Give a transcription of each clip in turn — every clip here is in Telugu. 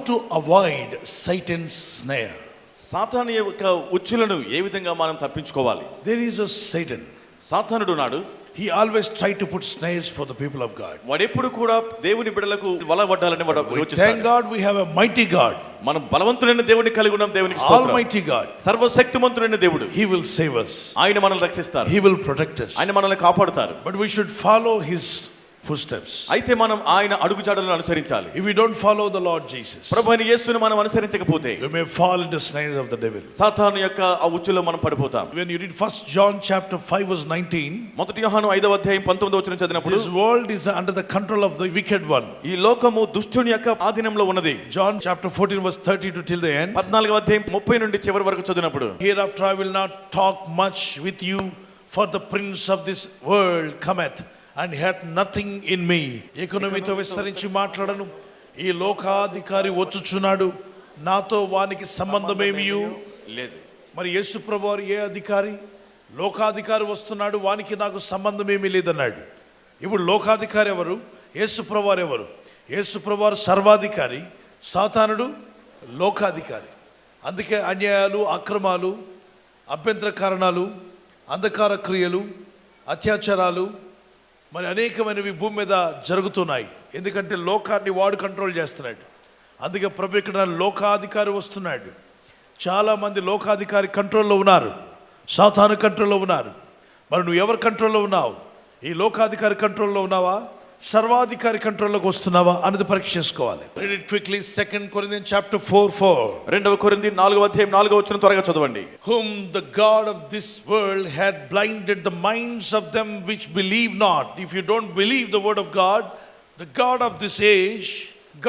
to avoid Satan's snare. సాతాను యొక్క ఉచ్చులను ఏ విధంగా మనం తప్పించుకోవాలి? There is a Satan. సాతానుడు నాడు He always tried to put snares for the people of God. వాడెప్పుడు కూడా దేవుని బిడ్డలకు వలవడ్డాలని వాడు యోచిస్తాడు. Thank God we have a mighty God. మనం బలవంతుడైన దేవుని కలిగి ఉన్నాం. దేవునికి స్తోత్రం. Almighty God. సర్వశక్తిమంతుడైన దేవుడు. He will save us. ఆయన మనల్ని రక్షిస్తారు. He will protect us. ఆయన మనల్ని కాపాడుతారు. But we should follow his footsteps. అయితే మనం ఆయన అడుగుజాడలను అనుసరించాలి. If we don't follow the Lord Jesus, ప్రభువైన యేసుని మనం అనుసరించకపోతే we may fall into snares of the devil. సాతాను యొక్క ఆ ఉచ్చులో మనం పడిపోతాం. When you read 1 John chapter 5 verse 19, మొదటి యోహాను 5వ అధ్యాయం 19వ వచనం చదివినప్పుడు, this world is under the control of the wicked one. ఈ లోకము దుష్టుని యొక్క ఆధీనంలో ఉన్నది. John chapter 14 verse 32 till the end. 14వ అధ్యాయం 30 నుండి చివరి వరకు చదివినప్పుడు, Hereafter I will not talk much with you, for the prince of this world cometh and hath nothing in me. ఇకను మీతో విస్తరించి మాట్లాడను, ఈ లోకాధికారి వచ్చుచున్నాడు, నాతో వానికి సంబంధమేమీ లేదు. మరి యేసు ప్రభువారు ఏ అధికారి? లోకాధికారి వస్తున్నాడు, వానికి నాకు సంబంధమేమీ లేదన్నాడు. ఇప్పుడు లోకాధికారి ఎవరు? యేసు ప్రభువారు ఎవరు? యేసు ప్రభువారు సర్వాధికారి, సాతానుడు లోకాధికారి. అందుకే అన్యాయాలు, అక్రమాలు, అభ్యంతర కారణాలు, అంధకార క్రియలు, అత్యాచారాలు, మరి అనేకమైనవి భూమి మీద జరుగుతున్నాయి. ఎందుకంటే లోకాన్ని వాడు కంట్రోల్ చేస్తున్నాడు. అందుకే ప్రభు ఇక్కడ లోకాధికారి వస్తున్నాడు. చాలామంది లోకాధికారి కంట్రోల్లో ఉన్నారు, సాతాను కంట్రోల్లో ఉన్నారు. మరి నువ్వు ఎవరి కంట్రోల్లో ఉన్నావు? ఈ లోకాధికారి కంట్రోల్లో ఉన్నావా, సర్వాధికారి కంట్రోల్లోకి వస్తున్నావా అన్నది పరీక్ష చేసుకోవాలి. Read it quickly. 2 Corinthians chapter 4:4. 2వ కొరింథీ 4వ అధ్యాయం 4వ వచనం త్వరగా చదవండి. Whom the God of this world hath blinded the minds of them which believe not. If you don't believe the word of God, the God of this age,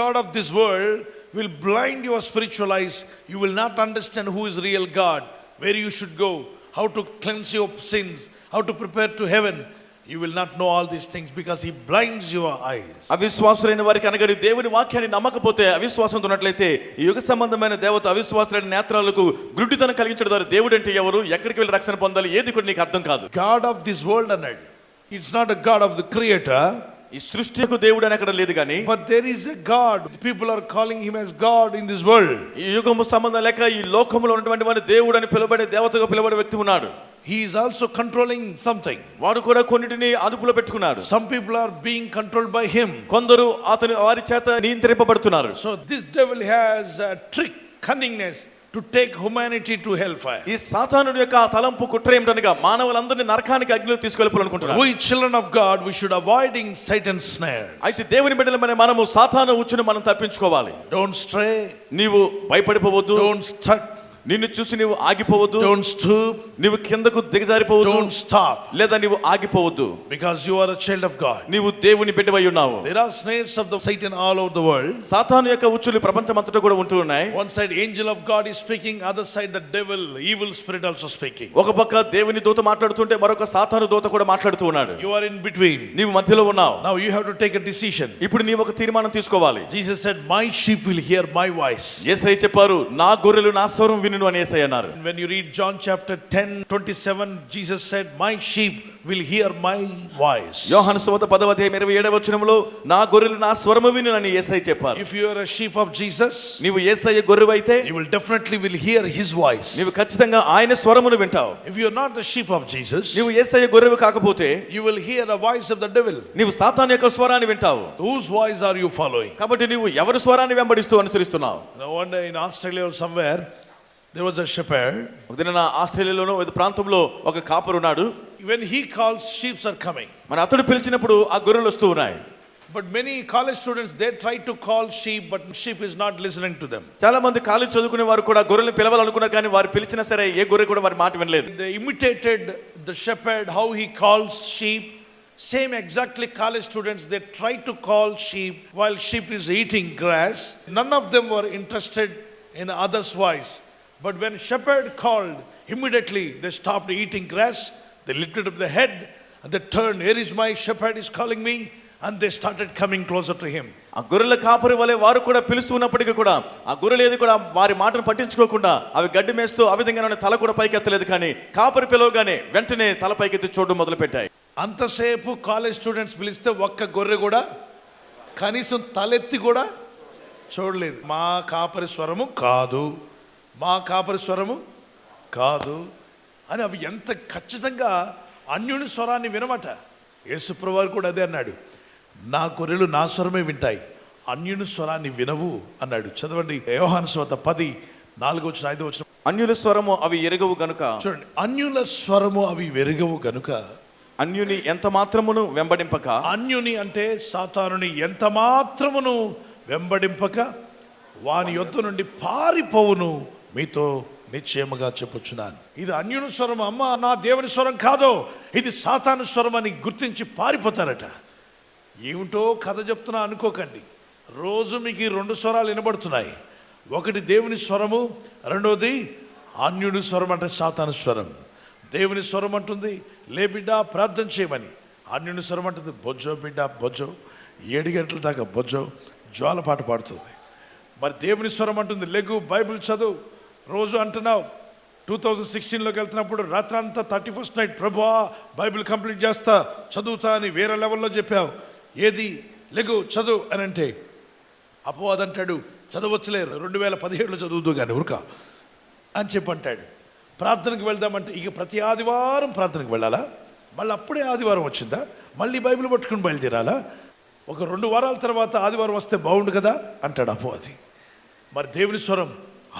God of this world will blind your spiritual eyes. You will not understand who is real God, where you should go, how to cleanse your sins, how to prepare to heaven. You will not know all these things because he blinds your eyes. అవిశ్వాసులైన వారికి అనగా దేవుని వాక్యాన్ని నమ్మకపోతే, అవిశ్వాసంతో ఉన్నట్లయితే ఈ యుగ సంబంధమైన దేవత అవిశ్వాసులైన నేత్రాలకు గుడ్డితనం కలిగించడం ద్వారా దేవుడు అంటే ఎవరు, ఎక్కడికి వెళ్ళి రక్షణ పొందాలి, ఏది కూడా నీకు అర్థం కాదు. God of this world అన్నాడు. It's not a God of the creator. ఈ సృష్టికు దేవుడు అని అక్కడ లేదు కానీ, but there is a God. People are calling him as God in this world. ఈ యుగము సంబంధం లేక ఈ లోకములో ఉన్నటువంటి వాడు దేవుడు అని పిలువబడే, దేవతగా పిలువబడే వ్యక్తి ఉన్నాడు. He is also controlling something. వాడు కూడా కొన్నిటిని అదుపులో పెట్టుకున్నాడు. Some people are being controlled by him. కొందరు వారి చేత నియంత్రింపబడుతున్నారు. So this devil has a trick, cunningness to take humanity to hellfire. ఈ సాతానుడి యొక్క తలంపు కుట్ర ఏమిటనగా మానవులందరినీ నరకానికి అగ్నిలో తీసుకెళ్ళాలనుకుంటున్నాడు. We children of God, we should avoiding Satan's snare. అయితే దేవుని బిడ్డలమైన మనము సాతాను ఉచ్చును మనం తప్పించుకోవాలి. Don't stray. నీవు భయపడిపోవద్దు. Don't stuck. నిన్ను చూసి నీవు ఆగిపోవద్దు. Don't stoop. నీవు కిందకు దిగజారిపోవద్దు. Don't stop. లేదా నీవు ఆగిపోవద్దు. Because you are a child of God. నీవు దేవుని బిడ్డవై ఉన్నావు. There are snares of the Satan all over the world. సాతాను యొక్క ఉచ్చులు ప్రపంచమంతటా కూడా ఉంటూ ఉన్నాయి. One side angel of God is speaking, other side the devil, evil spirit also speaking. ఒక పక్క దేవుని దూత మాట్లాడుతుంటే మరొక సాతాను దూత కూడా మాట్లాడుతూ ఉన్నాడు. You are in between. నీవు మధ్యలో ఉన్నావు. Now you have to take a decision. ఇప్పుడు నీవు ఒక తీర్మానం తీసుకోవాలి. Jesus said, my sheep will hear my voice. యేసయ్య చెప్పారు, నా గొర్రెలు నా స్వరం వినును అని యేసయ్య అన్నారు. When you read John chapter 10:27, Jesus said, my sheep will hear my voice. యోహాను సువార్త 10వ అధ్యాయం 27వ వచనంలో, నా గొర్రెలు నా స్వరము వినునని యేసయ్య చెప్పారు. If you are a sheep of Jesus, నీవు యేసయ్య గొర్రెవైతే you will definitely will hear his voice. నీవు ఖచ్చితంగా ఆయన స్వరమును వింటావు. If you are not the sheep of Jesus, నీవు యేసయ్య గొర్రెవు కాకపోతే you will hear the voice of the devil. నీవు సాతాను యొక్క స్వరాన్ని వింటావు. Whose voice are you following? కాబట్టి నీవు ఎవరి స్వరాన్ని వెంబడిస్తూ అనుసరిస్తున్నావు? No wonder in Australia or somewhere there was a shepherd. ఒకదిన ఆస్ట్రేలియాలోనో ఒక ప్రాంతంలో ఒక కాపరి ఉన్నాడు. When he calls, sheep are coming. మరి అతడు పిలిచినప్పుడు ఆ గొర్రెలు వస్తూ ఉన్నాయి. But many college students, they try to call sheep, but sheep is not listening to them. చాలా మంది కాలేజ్ చదువుకునే వారు కూడా గొర్రెలను పిలవాలనుకున్నారు, కానీ వారు పిలిచినా సరే ఏ గొర్రె కూడా వారి మాట వినలేదు. They imitated the shepherd, how he calls sheep. Same exactly college students, they try to call sheep while sheep is eating grass. None of them were interested in others' voice. But when shepherd called, immediately they stopped eating grass. They lifted up the head and they turned, here is my shepherd is calling me, and they started coming closer to him. ఆ గొర్రెల కాపరి వలె వారు కూడా పిలుస్తున్నప్పటికీ కూడా ఆ గొర్రెలు ఏది కూడా వారి మాటను పట్టించుకోకుండా అవి గడ్డి మేస్తూ ఆ విధంగానే తల కూడా పైకెత్తలేదు. కానీ కాపరి పిలవగానే వెంటనే తల పైకెత్తి చూడడం మొదలు పెట్టాయి. అంతసేపు కాలేజ్ స్టూడెంట్స్ పిలిస్తే ఒక్క గొర్రె కూడా కనీసం తలెత్తి కూడా చూడలేదు. మా కాపరి స్వరము కాదు, మా కాపరి స్వరము కాదు అని అవి ఎంత ఖచ్చితంగా అన్యుని స్వరాన్ని వినమట. యేసుప్రభువు కూడా అదే అన్నాడు, నా గొర్రెలు నా స్వరమే వింటాయి, అన్యుని స్వరాన్ని వినవు అన్నాడు. చదవండి యోహాను సువార్త 10:4-5. అన్యుల స్వరము అవి ఎరుగవు గనుక. చూడండి, అన్యుల స్వరము అవి వెరుగవు గనుక. అన్యుని ఎంత మాత్రమును వెంబడింపక. అన్యుని అంటే సాతానుని ఎంత మాత్రమును వెంబడింపక వాని యొద్ద నుండి పారిపోవును మీతో నిశ్చయముగా చెప్పుచున్నాను. ఇది అన్యుని స్వరం, అమ్మ నా దేవుని స్వరం కాదో, ఇది సాతాను స్వరం అని గుర్తించి పారిపోతారట. ఏమిటో కథ చెప్తున్నా అనుకోకండి. రోజు మీకు ఈ 2 స్వరాలు వినబడుతున్నాయి. ఒకటి దేవుని స్వరము, రెండవది అన్యుని స్వరం అంటే సాతాను స్వరం. దేవుని స్వరం అంటుంది లే బిడ్డ ప్రార్థన చేయమని, అన్యుని స్వరం అంటుంది బొజ్జో బిడ్డ బొజ్జో, 7 గంటల దాకా బొజ్జో, జ్వాల పాట పాడుతుంది. మరి దేవుని స్వరం అంటుంది లెగు బైబిల్ చదువు. రోజు అంటున్నావు 2016లోకి వెళ్తున్నప్పుడు రాత్రంతా 31st నైట్ ప్రభువా బైబిల్ కంప్లీట్ చేస్తా చదువుతా అని వేరే లెవెల్లో చెప్పావు. ఏది లెగు చదువు అని అంటే అపవాదంటాడు చదవచ్చులే 2017లో చదువుతూ కానీ ఉరక అని చెప్పి అంటాడు. ప్రార్థనకు వెళ్దామంటే ఇక ప్రతి ఆదివారం ప్రార్థనకు వెళ్ళాలా? మళ్ళీ అప్పుడే ఆదివారం వచ్చిందా? మళ్ళీ బైబిల్ పట్టుకుని బయలుదేరాలా? ఒక 2 వారాల తర్వాత ఆదివారం వస్తే బాగుండు కదా అంటాడు అపవాది. మరి దేవుని స్వరం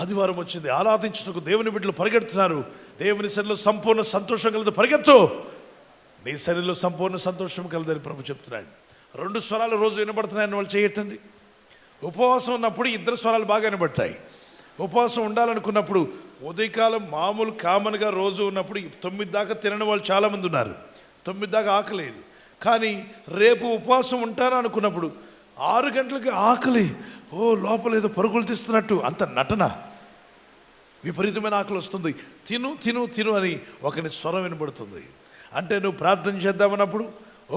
ఆదివారం వచ్చింది, ఆరాధించుటకు దేవుని బిడ్డలు పరిగెడుతున్నారు. దేవుని శరీరంలో సంపూర్ణ సంతోషం కలదు, పరిగెత్తు, నీ శరీరంలో సంపూర్ణ సంతోషం కలదని ప్రభు చెప్తున్నాడు. 2 స్వరాలు రోజు వినబడుతున్నాయని వాళ్ళు చేయటండి. ఉపవాసం ఉన్నప్పుడు 2 స్వరాలు బాగా వినబడతాయి. ఉపవాసం ఉండాలనుకున్నప్పుడు ఉదయకాలం మామూలు కామన్గా రోజు ఉన్నప్పుడు 9 దాకా తినని వాళ్ళు చాలామంది ఉన్నారు. 9 దాకా ఆకలేదు. కానీ రేపు ఉపవాసం ఉంటాను అనుకున్నప్పుడు 6 గంటలకి ఆకలి, ఓ లోపల ఏదో పరుగులు తీస్తున్నట్టు, అంత నటన, విపరీతమైన ఆకలి వస్తుంది. తిను తిను తిను అని ఒకరి స్వరం వినబడుతుంది. అంటే నువ్వు ప్రార్థన చేద్దామన్నప్పుడు,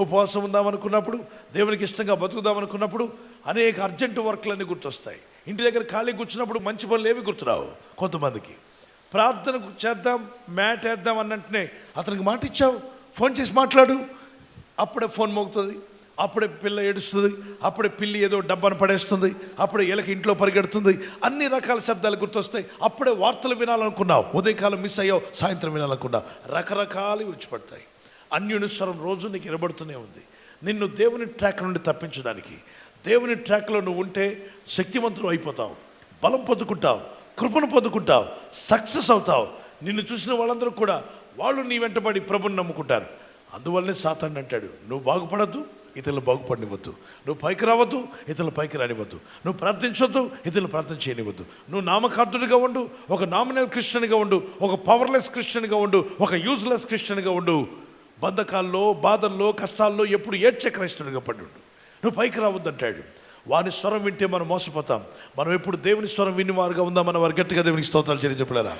ఉపవాసం ఉందామనుకున్నప్పుడు, దేవునికి ఇష్టంగా బతుకుదామనుకున్నప్పుడు అనేక అర్జెంటు వర్క్లన్నీ గుర్తొస్తాయి. ఇంటి దగ్గర ఖాళీ కూర్చున్నప్పుడు మంచి పనులు ఏవి గుర్తురావు కొంతమందికి. ప్రార్థన చేద్దాం, మ్యాట్ వేద్దాం అన్నంటనే అతనికి మాట ఇచ్చావు, ఫోన్ చేసి మాట్లాడు, అప్పుడే ఫోన్ మోగుతుంది, అప్పుడే పిల్ల ఏడుస్తుంది, అప్పుడే పిల్లి ఏదో డబ్బాను పడేస్తుంది, అప్పుడే ఎలక ఇంట్లో పరిగెడుతుంది, అన్ని రకాల శబ్దాలు గుర్తొస్తాయి. అప్పుడే వార్తలు వినాలనుకున్నావు, ఉదయకాలం మిస్ అయ్యావు, సాయంత్రం వినాలనుకున్నావు, రకరకాలు వచ్చి పడతాయి. అన్యుని స్వరం రోజు నీకు వినబడుతూనే ఉంది. నిన్ను దేవుని ట్రాక్ నుండి తప్పించడానికి, దేవుని ట్రాక్లో నువ్వు ఉంటే శక్తివంతులు అయిపోతావు, బలం పొందుకుంటావు, కృపను పొందుకుంటావు, సక్సెస్ అవుతావు. నిన్ను చూసిన వాళ్ళందరూ కూడా వాళ్ళు నీ వెంటబడి ప్రభుని నమ్ముకుంటారు. అందువల్లనే సాతాను అంటాడు, నువ్వు బాగుపడద్దు, ఇతరులు బాగుపడనివ్వద్దు, నువ్వు పైకి రావద్దు, ఇతరులు పైకి రానివ్వద్దు, నువ్వు ప్రార్థించొద్దు, ఇతరులు ప్రార్థన చేయనివ్వద్దు, నువ్వు నామకార్థుడిగా ఉండు, ఒక నామినల్ క్రిస్టియన్గా ఉండు, ఒక పవర్లెస్ క్రిస్టియన్గా ఉండు, ఒక యూజ్లెస్ క్రిస్టియన్గా ఉండు, బంధకాల్లో బాధల్లో కష్టాల్లో ఎప్పుడు ఏడ్చే క్రైస్తవుడిగా పడి ఉండు, నువ్వు పైకి రావద్దు అంటాడు. వాని స్వరం వింటే మనం మోసపోతాం. మనం ఎప్పుడు దేవుని స్వరం వినివారుగా ఉందాం. మన వారు గట్టిగా దేవునికి స్తోత్రాలు చెల్లించలేరా?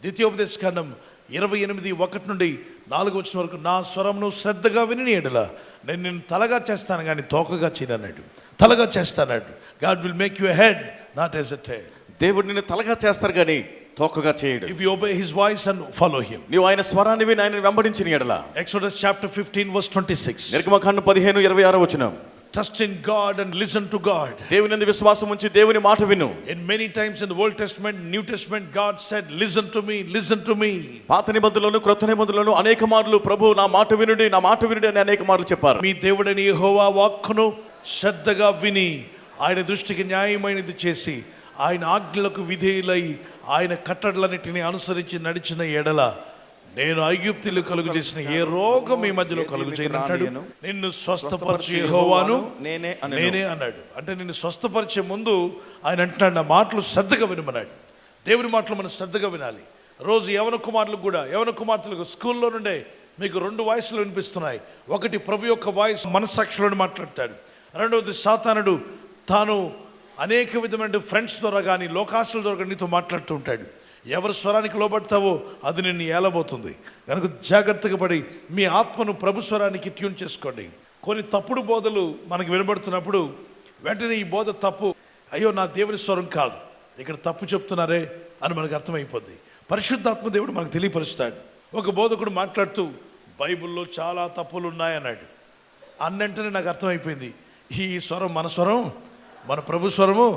ద్వితీయోపదేశకాండం 28:1-4 వరకు నా స్వరంను శ్రద్ధగా విని ఎడల నేను నిన్ను తలగా చేస్తాను కానీ తోకగా చేయనన్నాడు. తలగా చేస్తాడు. God will make you a head not as a tail. దేవుడు నిన్ను తలగా చేస్తారు కానీ తోకగా చేయడు. If you obey his voice and follow him, నీవు ఆయన స్వరాన్ని విని ఆయనను వెంబడించిన ఎడల. Exodus chapter 15:26. నిర్గమకాండం 15:26. Trust in God and listen to God. దేవుని యందు విశ్వాసం ఉంచి దేవుని మాట విను. In many times in the Old Testament, New Testament, God said, listen to me, listen to me. పాత నిబంధనలోను క్రొత్త నిబంధనలోను అనేక మార్లు ప్రభు నా మాట వినుడి, నా మాట వినుడి అని అనేక మార్లు చెప్పారు. మీ దేవుడైన యెహోవా వాక్కును శ్రద్ధగా విని ఆయన దృష్టికి న్యాయమైనది చేసి ఆయన ఆజ్ఞలకు విధేయులై ఆయన కట్టడలన్నిటిని అనుసరించి నడిచిన ఎడల నేను ఐగుప్తులు కలుగు చేసిన ఏ రోగం మీ మధ్యలో కలుగు చేయనంటాడు. నిన్ను స్వస్థపరిచే యెహోవాను నేనే అన్నాడు. అంటే నిన్ను స్వస్థపరిచే ముందు ఆయన అంటున్నాడు నా మాటలు శ్రద్ధగా వినమన్నాడు. దేవుని మాటలు మనం శ్రద్ధగా వినాలి. రోజు యవన కుమారులకు కూడా, యవన కుమార్తెలకు స్కూల్లో నుండే మీకు 2 వాయిస్లు వినిపిస్తున్నాయి. ఒకటి ప్రభు యొక్క వాయిస్ మనస్సాక్షిలో మాట్లాడతాడు. రెండవది సాతానుడు తాను అనేక విధమైన ఫ్రెండ్స్ ద్వారా కానీ లోకాసుల ద్వారా కానీ నీతో మాట్లాడుతూ ఉంటాడు. ఎవరి స్వరానికి లోబడతావో అది నిన్ను ఏలబోతుంది. కనుక జాగ్రత్తగా పడి మీ ఆత్మను ప్రభు స్వరానికి ట్యూన్ చేసుకోండి. కొన్ని తప్పుడు బోధలు మనకు వినబడుతున్నప్పుడు వెంటనే ఈ బోధ తప్పు, అయ్యో నా దేవుని స్వరం కాదు, ఇక్కడ తప్పు చెప్తున్నారే అని మనకు అర్థమైపోద్ది. పరిశుద్ధాత్మ దేవుడు మనకు తెలియపరుస్తాడు. ఒక బోధకుడు మాట్లాడుతూ బైబిల్లో చాలా తప్పులు ఉన్నాయన్నాడు. అన్నంటనే నాకు అర్థమైపోయింది ఈ స్వరం మన స్వరం మన ప్రభు స్వరము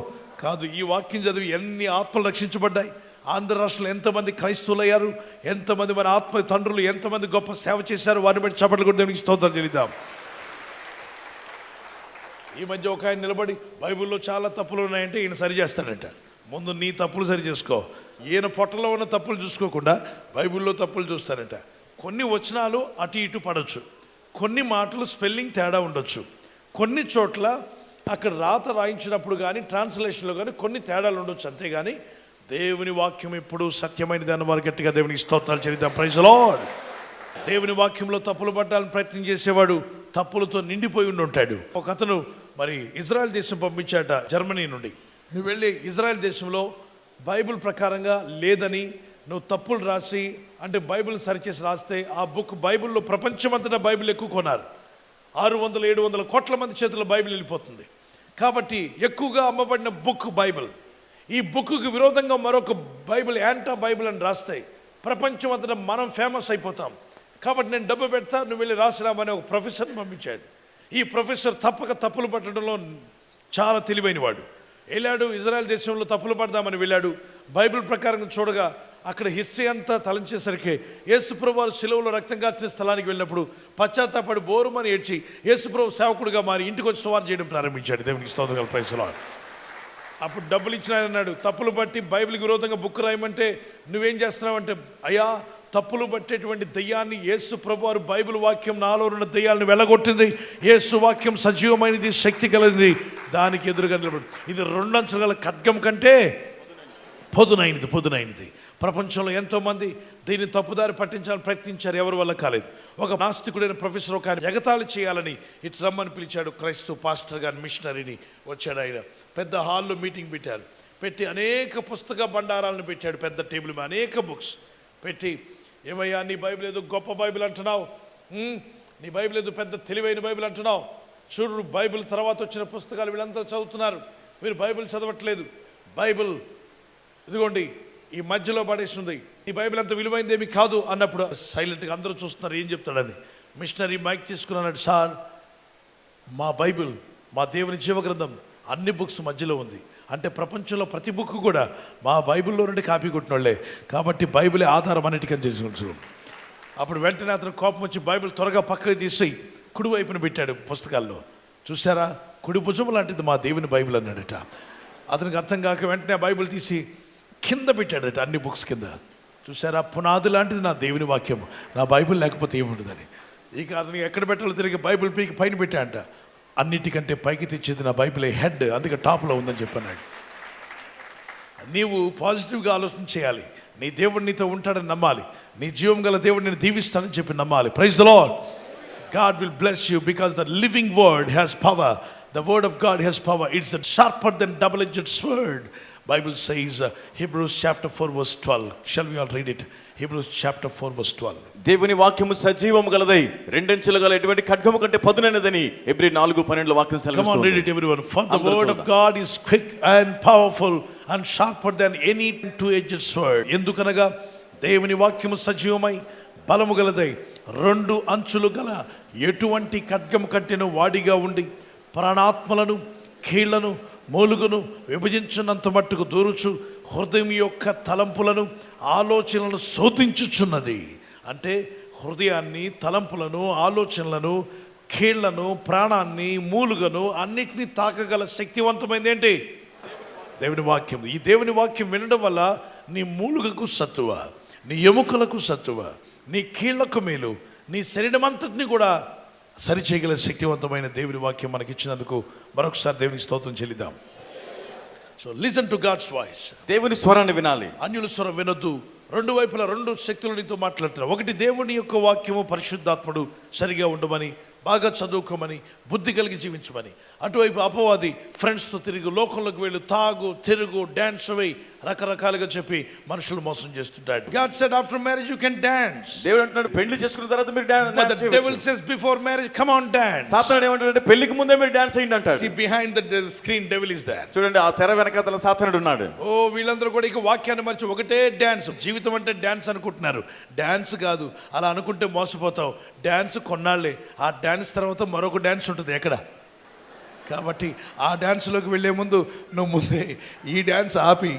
కాదు. ఈ వాక్యం చదివి ఎన్ని ఆత్మలు రక్షించబడ్డాయి, ఆంధ్ర రాష్ట్రంలో ఎంతమంది క్రైస్తవులు అయ్యారు, ఎంతమంది మన ఆత్మ తండ్రులు ఎంతమంది గొప్ప సేవ చేశారు, వారిని బట్టి చప్పట్లు కూడా దేవునికి స్తోత్రం చెల్లిద్దాం. ఈ మధ్య ఒక ఆయన నిలబడి బైబిల్లో చాలా తప్పులు ఉన్నాయంటే ఈయన సరి చేస్తాడంట. ముందు నీ తప్పులు సరి చేసుకో. ఈయన పొట్టలో ఉన్న తప్పులు చూసుకోకుండా బైబిల్లో తప్పులు చూస్తారంట. కొన్ని వచనాలు అటు ఇటు పడవచ్చు, కొన్ని మాటలు స్పెల్లింగ్ తేడా ఉండొచ్చు, కొన్ని చోట్ల అక్కడ రాత రాయించినప్పుడు కానీ ట్రాన్స్లేషన్లో కానీ కొన్ని తేడాలు ఉండొచ్చు. అంతేగాని దేవుని వాక్యం ఎప్పుడు సత్యమైన దాన్ని వారు గట్టిగా దేవునికి స్తోత్రాలు చెల్లిద్దాం. Praise the lord. దేవుని వాక్యంలో తప్పులు పడ్డాలని ప్రయత్నం చేసేవాడు తప్పులతో నిండిపోయి ఉంటాడు. ఒక అతను మరి ఇజ్రాయెల్ దేశం పంపించాట జర్మనీ నుండి. నువ్వు వెళ్ళి ఇజ్రాయెల్ దేశంలో బైబిల్ ప్రకారంగా లేదని నువ్వు తప్పులు రాసి అంటే బైబిల్ సరిచేసి రాస్తే ఆ బుక్ బైబిల్లో ప్రపంచమంతటా బైబిల్ ఎక్కువ కొన్నారు. 600-700 కోట్ల మంది చేతుల్లో బైబిల్ వెళ్ళిపోతుంది. కాబట్టి ఎక్కువగా అమ్మబడిన బుక్ బైబిల్. ఈ బుక్కు విరోధంగా మరొక బైబిల్ యాంటా బైబిల్ అని రాస్తాయి, ప్రపంచం అంతటా మనం ఫేమస్ అయిపోతాం. కాబట్టి నేను డబ్బు పెడతా, నువ్వు వెళ్ళి రాసిరామని ఒక ప్రొఫెసర్ని పంపించాడు. ఈ ప్రొఫెసర్ తప్పక తప్పులు పట్టడంలో చాలా తెలివైనవాడు. వెళ్ళాడు ఇజ్రాయెల్ దేశంలో తప్పులు పడదామని వెళ్ళాడు. బైబిల్ ప్రకారం చూడగా అక్కడ హిస్టరీ అంతా తలంచేసరికి యేసుప్రభు వారు శిలువలో రక్తం కాచిన స్థలానికి వెళ్ళినప్పుడు పశ్చాత్తాపడి బోరుమని ఏడ్చి యేసుప్రభు సేవకుడిగా మారి ఇంటికి వచ్చి సువార్త చేయడం ప్రారంభించాడు. దేవునికి స్తోత్రాలు. Praise the lord. అప్పుడు డబ్బులు ఇచ్చిన ఆయన అన్నాడు, తప్పులు బట్టి బైబిల్కి విరోధంగా బుక్ రాయమంటే నువ్వేం చేస్తున్నావు అంటే, అయ్యా తప్పులు పట్టేటువంటి దయ్యాన్ని యేసు ప్రభు వారు బైబిల్ వాక్యం నాలో ఉన్న దయ్యాలను వెళ్ళగొట్టింది. యేసు వాక్యం సజీవమైనది, శక్తి కలిగింది. దానికి ఎదురుగా నిలబడి ఇది 2 అంచుల గల ఖడ్గం కంటే పొదునైనది. ప్రపంచంలో ఎంతోమంది దీన్ని తప్పుదారి పట్టించాలని ప్రయత్నించారు, ఎవరి వల్ల కాలేదు. ఒక నాస్తికుడైన ప్రొఫెసర్ ఒక ఆయన ఎగతాళి చేయాలని ఇటు రమ్మని పిలిచాడు. క్రైస్తవ పాస్టర్ గారి మిషనరీని వచ్చాడు. ఆయన పెద్ద హాల్లో మీటింగ్ పెట్టారు. పెట్టి అనేక పుస్తక బండారాలను పెట్టాడు. పెద్ద టేబుల్ మీద అనేక బుక్స్ పెట్టి, ఏమయ్యా నీ బైబిల్ ఏదో గొప్ప బైబిల్ అంటున్నావు, నీ బైబిల్ ఏదో పెద్ద తెలివైన బైబిల్ అంటున్నావు, చూడు బైబిల్ తర్వాత వచ్చిన పుస్తకాలు వీళ్ళంతా చదువుతున్నారు, మీరు బైబిల్ చదవట్లేదు, బైబిల్ ఇదిగోండి ఈ మధ్యలో పడేస్తుంది, ఈ బైబిల్ అంత విలువైందేమి కాదు అన్నప్పుడు సైలెంట్గా అందరూ చూస్తున్నారు ఏం చెప్తాడని. మిషనరీ మైక్ తీసుకున్నాడు, సార్ మా బైబిల్ మా దేవుని జీవగ్రంథం అన్ని బుక్స్ మధ్యలో ఉంది అంటే ప్రపంచంలో ప్రతి బుక్ కూడా మా బైబిల్లో నుండి కాపీ కొట్టినోళ్లే, కాబట్టి బైబిలే ఆధారం అన్నిటికని తెలుసు. అప్పుడు వెంటనే అతను కోపం వచ్చి బైబిల్ త్వరగా పక్కకి తీసి కుడివైపున పెట్టాడు పుస్తకాల్లో. చూసారా, కుడి భుజం లాంటిది మా దేవుని బైబిల్ అన్నాడట. అతనికి అర్థం కాక వెంటనే బైబిల్ తీసి కింద పెట్టాడట, అన్ని బుక్స్ కింద. చూసారా, పునాది లాంటిది నా దేవుని వాక్యం, నా బైబిల్ లేకపోతే ఏముండదని. ఇక అతనికి ఎక్కడ పెట్టాలో తిరిగి బైబిల్ పీకి పైన పెట్టాడంట. అన్నిటికంటే పైకి తెచ్చేది నా బైబిల్ హెడ్, అందుకే టాప్లో ఉందని చెప్పన్నాడు. నీవు పాజిటివ్గా ఆలోచన చేయాలి, నీ దేవుడు నీతో ఉంటాడని నమ్మాలి, నీ జీవం గల దేవుడు నేను దీవిస్తానని చెప్పి నమ్మాలి. Praise the lord. God will bless you because the living word has power. The word of God has power. It's sharper than double-edged sword. Bible says Hebrews chapter 4 verse 12. Shall we all read it? Hebrews chapter 4 verse 12. దేవుని వాక్యము సజీవము గలదై రెండంచుల గల ఎటువంటి ఖడ్గము కంటే పదునైనదని హెబ్రీ 4:12 వాక్యం Come on, read సెలవిస్తుంది. it everyone. For the word of God is quick and powerful and sharper than any two-edged sword. ఎందుకనగా దేవుని వాక్యము సజీవమై బలము గలదై 2 అంచులు గల ఎటువంటి ఖడ్గము కంటేను వాడిగా ఉండి ప్రాణాత్మలను కీళ్లను మూలుగును విభజించినంత మట్టుకు దూరుచు హృదయం యొక్క తలంపులను ఆలోచనలను శోధించుచున్నది. అంటే హృదయాన్ని, తలంపులను, ఆలోచనలను, కీళ్లను, ప్రాణాన్ని, మూలుగను అన్నిటినీ తాకగల శక్తివంతమైంది ఏంటి? దేవుని వాక్యం. ఈ దేవుని వాక్యం వినడం వల్ల నీ మూలుగకు సత్తువ, నీ ఎముకలకు సత్తువ, నీ కీళ్లకు మేలు, నీ శరీరం అంతటిని కూడా సరిచేయగల శక్తివంతమైన దేవుని వాక్యం మనకి ఇచ్చినందుకు మరొకసారి దేవునికి స్తోత్రం చెల్లిద్దాం. So listen to God's voice. దేవుని స్వరాన్ని వినాలి, అన్యుల స్వరం వినొద్దు. 2 వైపులా 2 శక్తులు నీతో మాట్లాడుతున్నారు. ఒకటి దేవుని యొక్క వాక్యము, పరిశుద్ధాత్ముడు సరిగా ఉండమని, బాగా చదువుకోమని, బుద్ధి కలిగి జీవించమని. అటువైపు అపవాది ఫ్రెండ్స్తో తిరిగి లోకంలోకి వెళ్ళు, తాగు, తిరుగు, డాన్స్ వేయి, రకరకాలుగా చెప్పి మనుషులు మోసం చేస్తుంటాడు. God said after marriage you can dance. దేవుడు అంటున్నాడు పెళ్లి చేసుకున్న తర్వాత మీరు dance But the devil says before marriage come on dance. సాతానుడు ఏమంటాడంటే పెళ్లికి ముందే మీరు డాన్స్ చేయండి అంటాడు. See, behind the screen devil is there. చూడండి, ఆ తెర వెనకాతల సాతానుడు ఉన్నాడు. ఓ వీళ్ళందరూ కూడా ఇక వాక్యాన్ని మర్చి ఒకటే డాన్స్, జీవితం అంటే డాన్స్ అనుకుంటున్నారు. డాన్స్ కాదు, అలా అనుకుంటే మోసపోతావు. డాన్స్ కొన్నాళ్ళే, ఆ డాన్స్ తర్వాత మరొక డాన్స్ ఉంటుంది. ఎక్కడ? కాబట్టి ఆ డ్యాన్స్లోకి వెళ్ళే ముందు నువ్వు ముందే ఈ డ్యాన్స్ ఆపి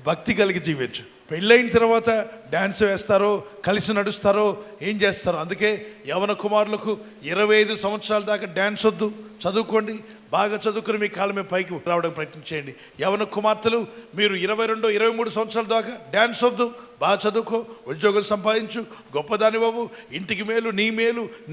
భక్తి కలిగి జీవించు. పెళ్ళైన తర్వాత డ్యాన్స్ వేస్తారో కలిసి నడుస్తారో ఏం చేస్తారో. అందుకే యవన కుమారులకు 25 సంవత్సరాల దాకా డ్యాన్స్ వద్దు, చదువుకోండి, బాగా చదువుకుని మీ కాళ్ళ మీద పైకి రావడానికి ప్రయత్నించేయండి. యవన కుమార్తెలు మీరు 22, 23 సంవత్సరాల దాకా డ్యాన్స్ వద్దు, బాగా చదువుకో, ఉద్యోగం సంపాదించు, గొప్పదాని బాబు, ఇంటికి మేలు,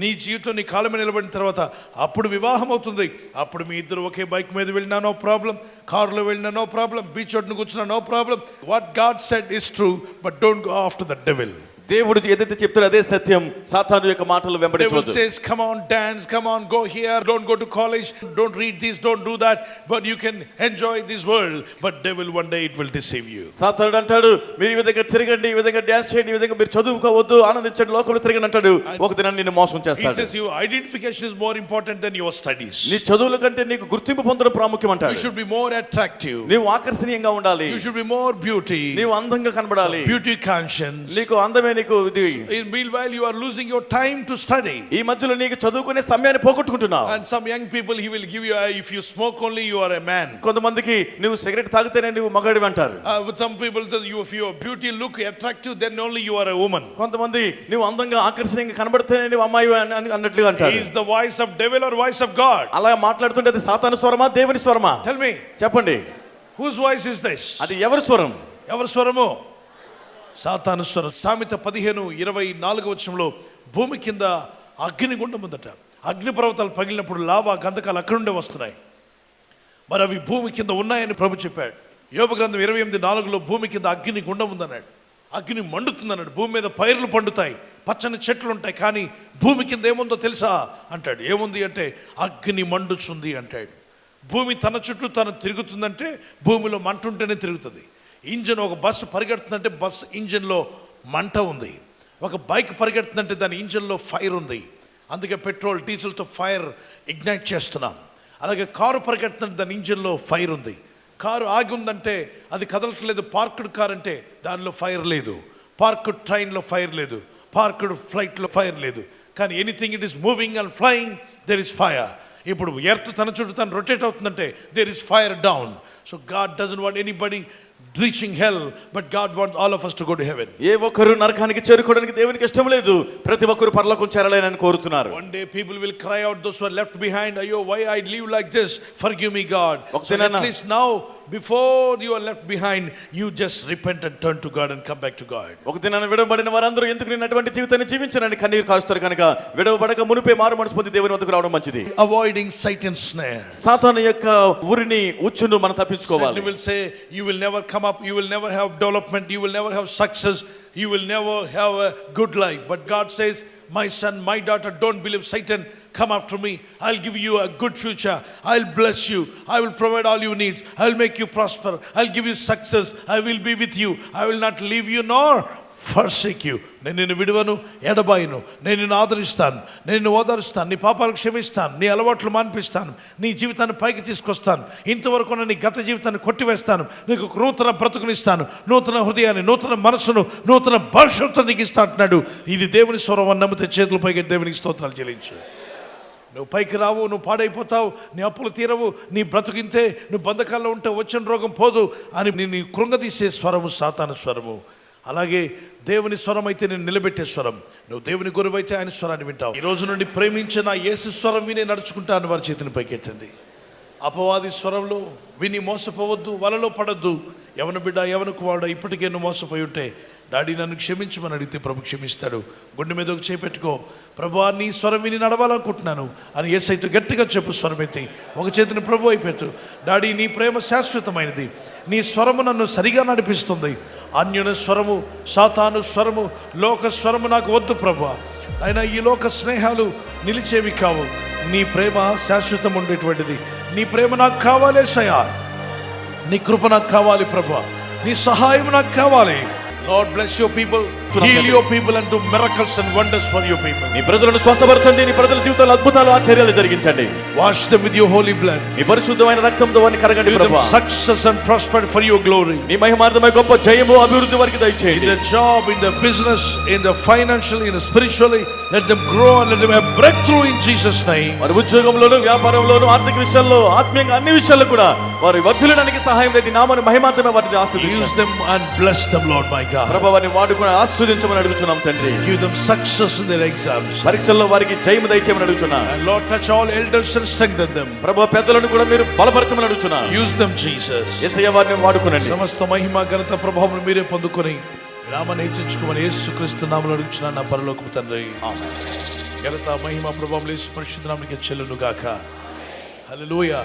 నీ జీవితం నీ కాళ్ళ మీద నిలబడిన తర్వాత అప్పుడు వివాహం అవుతుంది. అప్పుడు మీ ఇద్దరు ఒకే బైక్ మీద వెళ్ళినా నో ప్రాబ్లం, కారులో వెళ్ళినా నో ప్రాబ్లం, బీచ్ ఒడ్డున కూర్చున్నా no problem. What God said is true, but don't go after the devil. దేవుడు ఏదైతే చెప్తాడో అదే సత్యం. సాతాను యొక్క మాటలు వెంబడించవద్దు. Devil says, come on, dance, come on, go here, don't go to college, don't read this, don't do that, but you can enjoy this world. But devil, one day it will deceive you. సాతానుడు అంటాడు, మీరు ఈ విధంగా తిరగండి, ఈ విధంగా డాన్స్ చేయండి, ఈ విధంగా మీరు చదువుకోవద్దు, ఆనందించండి, లోకంలో తిరగండి అంటాడు. ఒక దినాన్ని నిన్ను మోసం He చేస్తాడు. says your identification is more important than your studies. నీ చదువుల కంటే నీకు గుర్తింపు పొందడం ప్రాముఖ్యం You అంటాడు. should be more attractive. నీవు ఆకర్షణీయంగా ఉండాలి, You should be more beauty. నీవు అందంగా కనబడాలి, Beauty conscience. నీకు అందమే నీకు ఇది. Meanwhile, you are losing your time to study. ఈ మధ్యలో నీకు చదువుకునే సమయాన్ని పోగొట్టుకుంటున్నావు. And some young people, he will give you, if you smoke only, you are a man. కొంతమందికి నువ్వు సిగరెట్ తాగితేనే నువ్వు మగాడివి అంటారు. But some people say, if your beauty look attractive, then only you are a woman. కొంతమంది నువ్వు అందంగా ఆకర్షణీయంగా కనబడితేనే నువ్వు అమ్మాయి అన్నట్లుగా అంటారు. Is the voice of devil or voice of God? అలా మాట్లాడుతుంటే అది సాతాను స్వరమా దేవుని స్వరమా? Tell me. చెప్పండి. Whose voice is this? అది ఎవరి స్వరం? ఎవరి స్వరము? సాతాను స్వరం. సామెత 15:24 వచనంలో భూమి కింద అగ్నిగుండం ఉందట. అగ్నిపర్వతాలు పగిలినప్పుడు లావా గంధకాలు అక్కడ నుండే వస్తున్నాయి. మరి అవి భూమి కింద ఉన్నాయని ప్రభు చెప్పాడు. యోబు గ్రంథం 28:4లో భూమి కింద అగ్ని గుండం ఉందన్నాడు. అగ్ని మండుతుందన్నాడు. భూమి మీద పైర్లు పండుతాయి, పచ్చని చెట్లు ఉంటాయి, కానీ భూమి కింద ఏముందో తెలుసా అంటాడు. ఏముంది అంటే అగ్ని మండుచుంది అంటాడు. భూమి తన చుట్టూ తను తిరుగుతుందంటే భూమిలో మంట ఉంటేనే తిరుగుతుంది. ఇంజన్, ఒక బస్సు పరిగెడుతుందంటే బస్ ఇంజన్లో మంట ఉంది. ఒక బైక్ పరిగెడుతుందంటే దాని ఇంజన్లో ఫైర్ ఉంది. అందుకే పెట్రోల్ డీజిల్తో ఫైర్ ఇగ్నైట్ చేస్తున్నాం. అలాగే కారు పరిగెడుతుందంటే దాని ఇంజన్లో ఫైర్ ఉంది. కారు ఆగి ఉందంటే అది కదలట్లేదు. పార్క్డ్ కార్ అంటే దానిలో ఫైర్ లేదు. పార్క్డ్ ట్రైన్లో ఫైర్ లేదు. పార్క్డ్ ఫ్లైట్లో ఫైర్ లేదు. కానీ anything it is moving and flying, there is fire. ఇప్పుడు ఎర్త్ తన చుట్టూ తను రొటేట్ అవుతుందంటే there is fire down. So God doesn't want anybody reaching hell, but God wants all of us to go to heaven. ఏ ఒక్కరు నరకానికి చేరుకోవడానికి దేవునికి ఇష్టం లేదు. ప్రతి ఒక్కరు పరలోకం చేరాలని కోరుతున్నారు. One day people will cry out, those who are left behind, ayo, why I live like this, forgive me God. So at least now, before you are left behind, you just repent and turn to God and come back to God. ఒక దినాన విడవబడిన వారందరూ ఎందుకు నేను అటువంటి జీవితాన్ని జీవించనని కన్నీరు కారుస్తారు కనుక విడవబడక మునుపే మారు మనసు పొంది దేవుని వద్దకు రావడం మంచిది. Avoiding Satan's snare. సాతాను యొక్క ఉరిని ఉచ్చును మనం తప్పించుకోవాలి. Satan will say, you will never come up, you will never have development, you will never have success, you will never have a good life. But God says, my son, my daughter, don't believe Satan. Come after me. I'll give you a good future. I'll bless you. I will provide all your needs. I'll make you prosper. I'll give you success. I will be with you. I will not leave you nor forsake you. నేను నిన్ను విడువను, ఎడబాయను. నేను నిన్ను ఆదరిస్తాను, నేను నిన్ను ఓదారుస్తాను, నీ పాపాలు క్షమిస్తాను, నీ అలవాట్లు మాన్పిస్తాను, నీ జీవితాన్ని పైకి తీసుకొస్తాను, ఇంతవరకు నీ గత జీవితాన్ని కొట్టివేస్తాను, నీకు నూతన బ్రతుకునిస్తాను, నూతన హృదయాన్ని, నూతన మనసును, నూతన భవిష్యత్తు నీకు ఇస్తా అంటున్నాడు. ఇది దేవుని స్వరం అని నమ్మితే చేతుల పైకి దేవునికి స్తోత్రాలు చెల్లించు. నువ్వు పైకి రావు, నువ్వు పాడైపోతావు, నీ అప్పులు తీరవు, నీ బ్రతుకింతే, నువ్వు బంధకాల్లో ఉంటే వచ్చిన రోగం పోదు అని నీ కృంగదీసే స్వరము సాతాను స్వరము. అలాగే దేవుని స్వరం అయితే నేను నిలబెట్టే స్వరం. నువ్వు దేవుని గురువైతే ఆయన స్వరాన్ని వింటావు. ఈ రోజు నుండి ప్రేమించిన యేసు స్వరం విని నడుచుకుంటాను. వారి చేతిని పైకెత్తండి. అపవాది స్వరంలో విని మోసపోవద్దు, వలలో పడద్దు. యవన బిడ్డ, యవన కుమారుడు, ఇప్పటికే నువ్వు మోసపోయి ఉంటే డాడీ నన్ను క్షమించమని అడిగితే ప్రభు క్షమిస్తాడు. గుండె మీద ఒక చేపెట్టుకో, ప్రభు నీ స్వరం విని నడవాలనుకుంటున్నాను అని యేసయ్యతో గట్టిగా చెప్పు. స్వరం ఎత్తి ఒక చేతిని ప్రభు అయిపెట్టు. డాడీ నీ ప్రేమ శాశ్వతమైనది, నీ స్వరము నన్ను సరిగా నడిపిస్తుంది. అన్యున స్వరము, సాతాను స్వరము, లోక స్వరము నాకు వద్దు ప్రభు. అయినా ఈ లోక స్నేహాలు నిలిచేవి కావు. నీ ప్రేమ శాశ్వతం ఉండేటువంటిది. నీ ప్రేమ నాకు కావాలి యేసయ్యా, నీ కృప నాకు కావాలి ప్రభు, నీ సహాయం నాకు కావాలి. Lord bless your people. అడుగుతున్నాం Heal తండ్రి. your people and do miracles and wonders for your people. నీ ప్రజలను స్వస్థపరచండి, నీ ప్రజల జీవితాల్లో అద్భుతాలు ఆశ్చర్యాలు జరిగించండి. Wash them with your holy blood. మీ పరిశుద్ధమైన రక్తంతో వారిని కడగండి Give them ప్రభువా. success and prosperity for your glory. నీ మహిమార్థమై గొప్ప జయము అభివృద్ధి వారికి In దయచేయండి. the job, in the business, in the financially, in the spiritually, let them grow and let them have breakthrough in Jesus' name. వారి ఉద్యోగంలోను, వ్యాపారంలోను, ఆర్థిక విషయాల్లో, ఆత్మీయంగా అన్ని విషయాల్లో కూడా వారి వర్ధిల్లడానికి సహాయం చేసి నామని మహిమార్థమే వారిని Use ఆశీర్వదించండి. them and bless them, Lord my God. ప్రభువా, వారిని వాడుకొని ఆశీర్వదించమని అడుగుతున్నాం తండ్రి. Give them success in their exams. పరీక్షల్లో వారికి జయము దయచేయమని అడుగుతున్నాం. And Lord, touch all elders and strengthen them. ప్రభువా, పెద్దలను కూడా మీరు బలపరచమని అడుగుతున్నాం. Use them, Jesus. యేసయ్య వారిని వాడుకునండి. సమస్త మహిమ ఘనత ప్రభావం మీరే పొందుకొని నామాన్ని హెచ్చించుకోమని యేసుక్రీస్తు నామములో అడుగుచున్నాను నా పరలోకపు తండ్రి. ఆమేన్. ఘనత మహిమ ప్రభావం యేసు పరిశుద్ధ నామమునకే చెల్లును గాక. హల్లెలూయా.